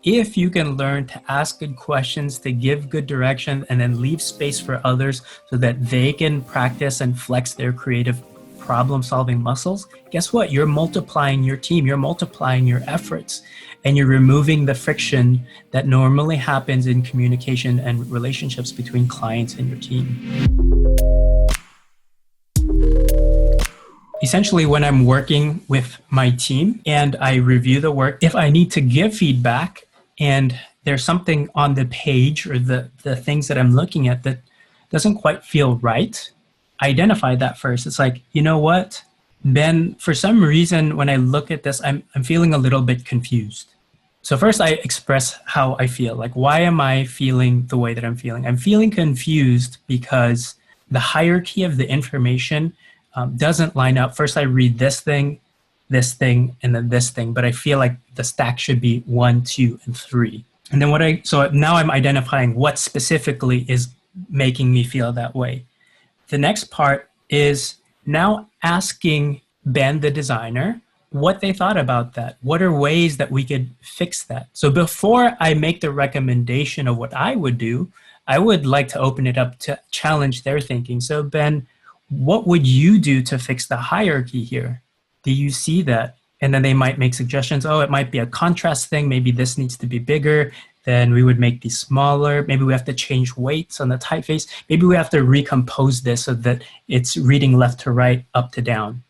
if you can learn to ask good questions, to give good direction, and then leave space for others so that they can practice and flex their creative problem-solving muscles, guess what? You're multiplying your team, you're multiplying your efforts, and you're removing the friction that normally happens in communication and relationships between clients and your team. Essentially, when I'm working with my team and I review the work, if I need to give feedback and there's something on the page or the things that I'm looking at that doesn't quite feel right, I identify that first. It's like, you know what, Ben, for some reason, when I look at this, I'm feeling a little bit confused. So first I express how I feel. Like, why am I feeling the way that I'm feeling? I'm feeling confused because the hierarchy of the information doesn't line up. First I read this thing, and then this thing, but I feel like the stack should be 1, 2, and 3. And then so now I'm identifying what specifically is making me feel that way. The next part is now asking Ben, the designer, what they thought about that. What are ways that we could fix that? So before I make the recommendation of what I would do, I would like to open it up to challenge their thinking. So Ben, what would you do to fix the hierarchy here? Do you see that? And then they might make suggestions. Oh, it might be a contrast thing. Maybe this needs to be bigger. Then we would make these smaller. Maybe we have to change weights on the typeface. Maybe we have to recompose this so that it's reading left to right, up to down.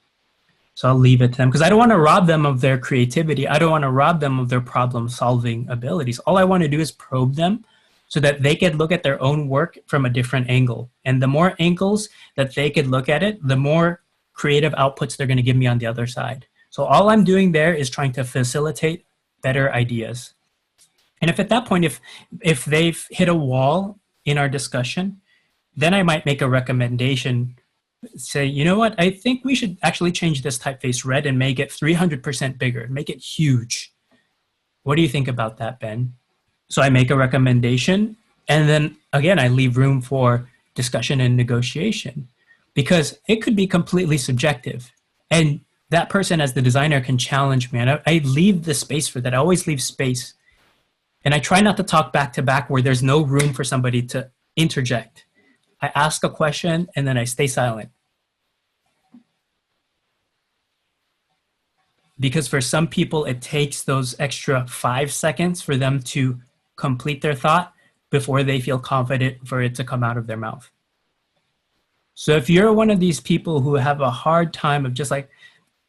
So I'll leave it to them because I don't want to rob them of their creativity. I don't want to rob them of their problem-solving abilities. All I want to do is probe them so that they could look at their own work from a different angle. And the more angles that they could look at it, the more creative outputs they're going to give me on the other side. So all I'm doing there is trying to facilitate better ideas. And if at that point, if they've hit a wall in our discussion, then I might make a recommendation, say, you know what, I think we should actually change this typeface red and make it 300% bigger, make it huge. What do you think about that, Ben? So I make a recommendation, and then again, I leave room for discussion and negotiation because it could be completely subjective. And that person as the designer can challenge me. And I leave the space for that. I always leave space. And I try not to talk back to back where there's no room for somebody to interject. I ask a question and then I stay silent. Because for some people, it takes those extra 5 seconds for them to complete their thought before they feel confident for it to come out of their mouth. So if you're one of these people who have a hard time of just like,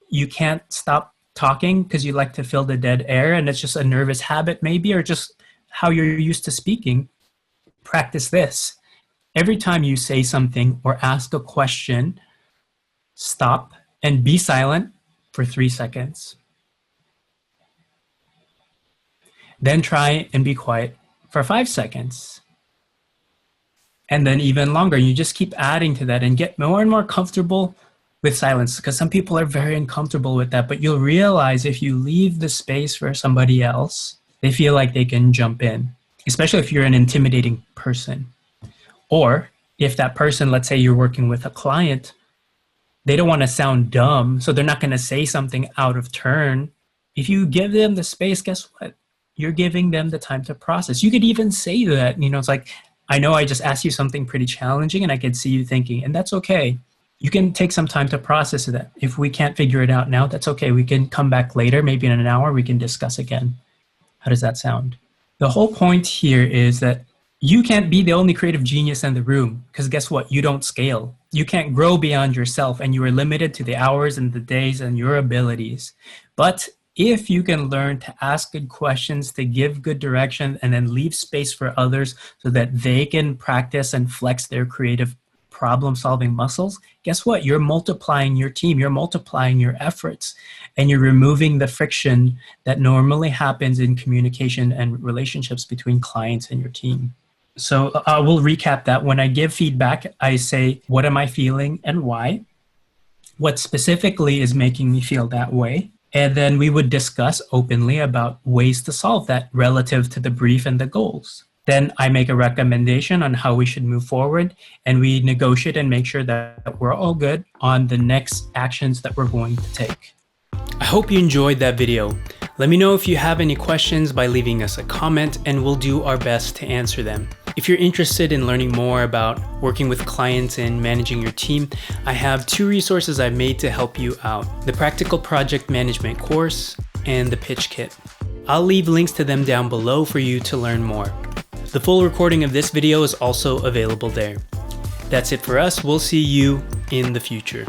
you can't stop talking because you like to fill the dead air and it's just a nervous habit maybe, or just how you're used to speaking, practice this. Every time you say something or ask a question, stop and be silent for 3 seconds. Then try and be quiet for 5 seconds. And then even longer. You just keep adding to that and get more and more comfortable with silence, because some people are very uncomfortable with that. But you'll realize if you leave the space for somebody else, they feel like they can jump in, especially if you're an intimidating person. Or if that person, let's say you're working with a client, they don't want to sound dumb, so they're not going to say something out of turn. If you give them the space, guess what? You're giving them the time to process. You could even say that, it's like, I know I just asked you something pretty challenging and I could see you thinking, and that's okay. You can take some time to process that. If we can't figure it out now, that's okay. We can come back later, maybe in an hour, we can discuss again. How does that sound? The whole point here is that you can't be the only creative genius in the room, because guess what? You don't scale. You can't grow beyond yourself, and you are limited to the hours and the days and your abilities. But if you can learn to ask good questions, to give good direction, and then leave space for others so that they can practice and flex their creative problem-solving muscles, guess what? You're multiplying your team, you're multiplying your efforts, and you're removing the friction that normally happens in communication and relationships between clients and your team. So I will recap that. When I give feedback, I say, what am I feeling and why? What specifically is making me feel that way? And then we would discuss openly about ways to solve that relative to the brief and the goals. Then I make a recommendation on how we should move forward, and we negotiate and make sure that we're all good on the next actions that we're going to take. I hope you enjoyed that video. Let me know if you have any questions by leaving us a comment, and we'll do our best to answer them. If you're interested in learning more about working with clients and managing your team, I have 2 resources I've made to help you out: the Practical Project Management course and the Pitch Kit. I'll leave links to them down below for you to learn more. The full recording of this video is also available there. That's it for us. We'll see you in the future.